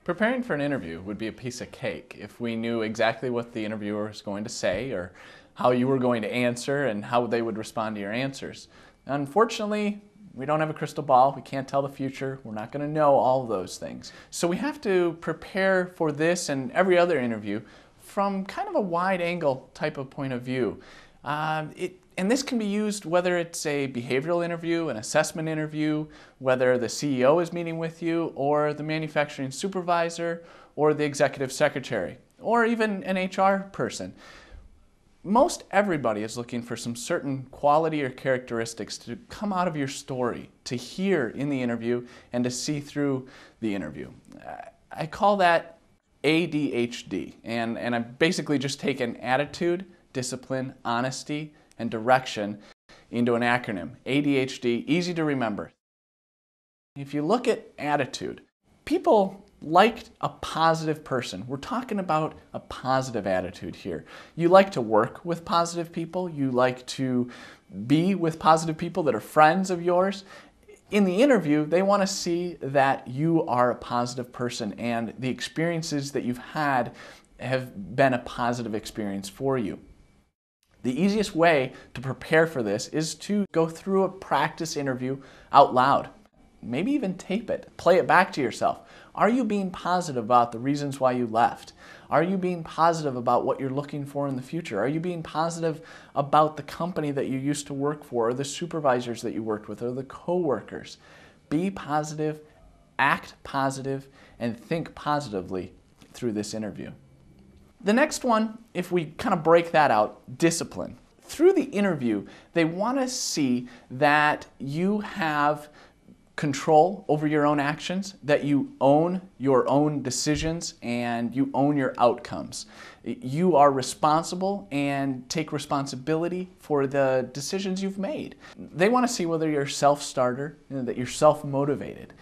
Preparing for an interview would be a piece of cake if we knew exactly what the interviewer was going to say or how you were going to answer and how they would respond to your answers. Unfortunately, we don't have a crystal ball. We can't tell the future. We're not going to know all of those things. So we have to prepare for this and every other interview from kind of a wide angle type of point of view. And this can be used whether it's a behavioral interview, an assessment interview, whether the CEO is meeting with you, or the manufacturing supervisor, or the executive secretary, or even an HR person. Most everybody is looking for some certain quality or characteristics to come out of your story, to hear in the interview, and to see through the interview. I call that ADHD, and I've basically just taken attitude, discipline, honesty, and direction into an acronym. ADHD, easy to remember. If you look at attitude, people like a positive person. We're talking about a positive attitude here. You like to work with positive people. You like to be with positive people that are friends of yours. In the interview, they want to see that you are a positive person and the experiences that you've had have been a positive experience for you. The easiest way to prepare for this is to go through a practice interview out loud. Maybe even tape it. Play it back to yourself. Are you being positive about the reasons why you left? Are you being positive about what you're looking for in the future? Are you being positive about the company that you used to work for, or the supervisors that you worked with, or the coworkers? Be positive, act positive, and think positively through this interview. The next one, if we kind of break that out, discipline. Through the interview, they want to see that you have control over your own actions, that you own your own decisions, and you own your outcomes. You are responsible and take responsibility for the decisions you've made. They want to see whether you're a self-starter, that you're self-motivated.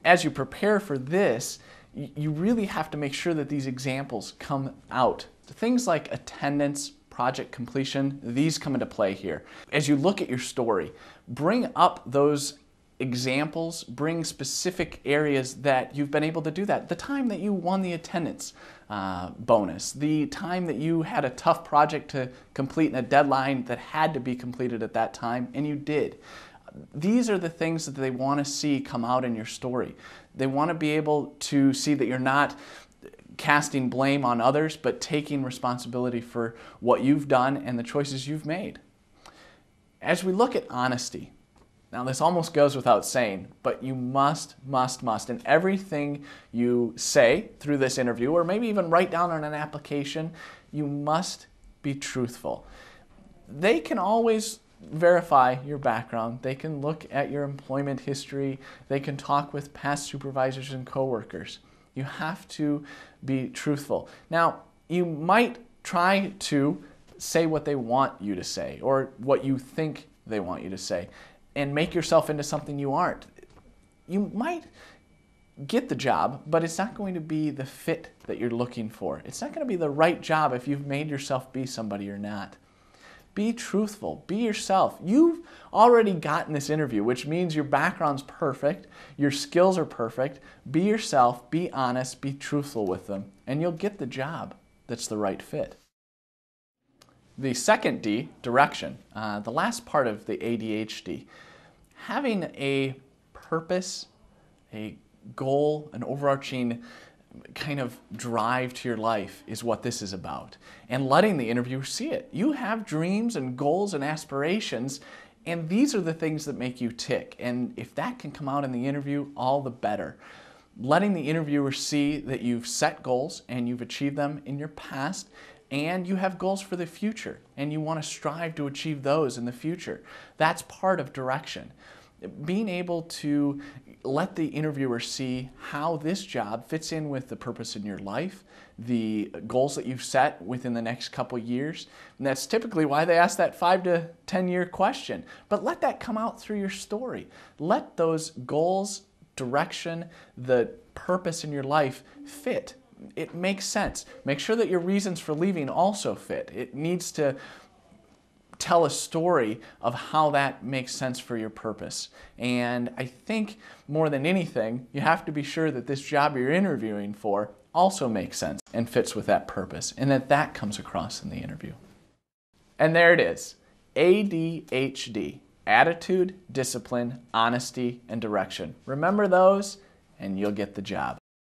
As you prepare for this, you really have to make sure that these examples come out. Things like attendance, project completion, these come into play here. As you look at your story, bring up those examples, bring specific areas that you've been able to do that. The time that you won the attendance bonus, the time that you had a tough project to complete in a deadline that had to be completed at that time, and you did. These are the things that they want to see come out in your story. They want to be able to see that you're not casting blame on others, but taking responsibility for what you've done and the choices you've made. As we look at honesty, now this almost goes without saying, but you must, in everything you say through this interview, or maybe even write down on an application, you must be truthful. They can always verify your background. They can look at your employment history. They can talk with past supervisors and coworkers. You have to be truthful. Now, you might try to say what they want you to say or what you think they want you to say and make yourself into something you aren't. You might get the job, but it's not going to be the fit that you're looking for. It's not going to be the right job if you've made yourself be somebody or not. Be truthful. Be yourself. You've already gotten this interview, which means your background's perfect, your skills are perfect. Be yourself, be honest, be truthful with them, and you'll get the job that's the right fit. The second D, direction. The last part of the ADHD. Having a purpose, a goal, an overarching kind of drive to your life is what this is about, and letting the interviewer see it. You have dreams and goals and aspirations, and these are the things that make you tick, and if that can come out in the interview, all the better. Letting the interviewer see that you've set goals and you've achieved them in your past, and you have goals for the future, and you want to strive to achieve those in the future. That's part of direction. Being able to let the interviewer see how this job fits in with the purpose in your life, the goals that you've set within the next couple years. And that's typically why they ask that 5 to 10-year question. But let that come out through your story. Let those goals, direction, the purpose in your life fit. It makes sense. Make sure that your reasons for leaving also fit. It needs to tell a story of how that makes sense for your purpose. And I think more than anything, you have to be sure that this job you're interviewing for also makes sense and fits with that purpose, and that comes across in the interview. And there it is, ADHD, attitude, discipline, honesty, and direction. Remember those, and you'll get the job.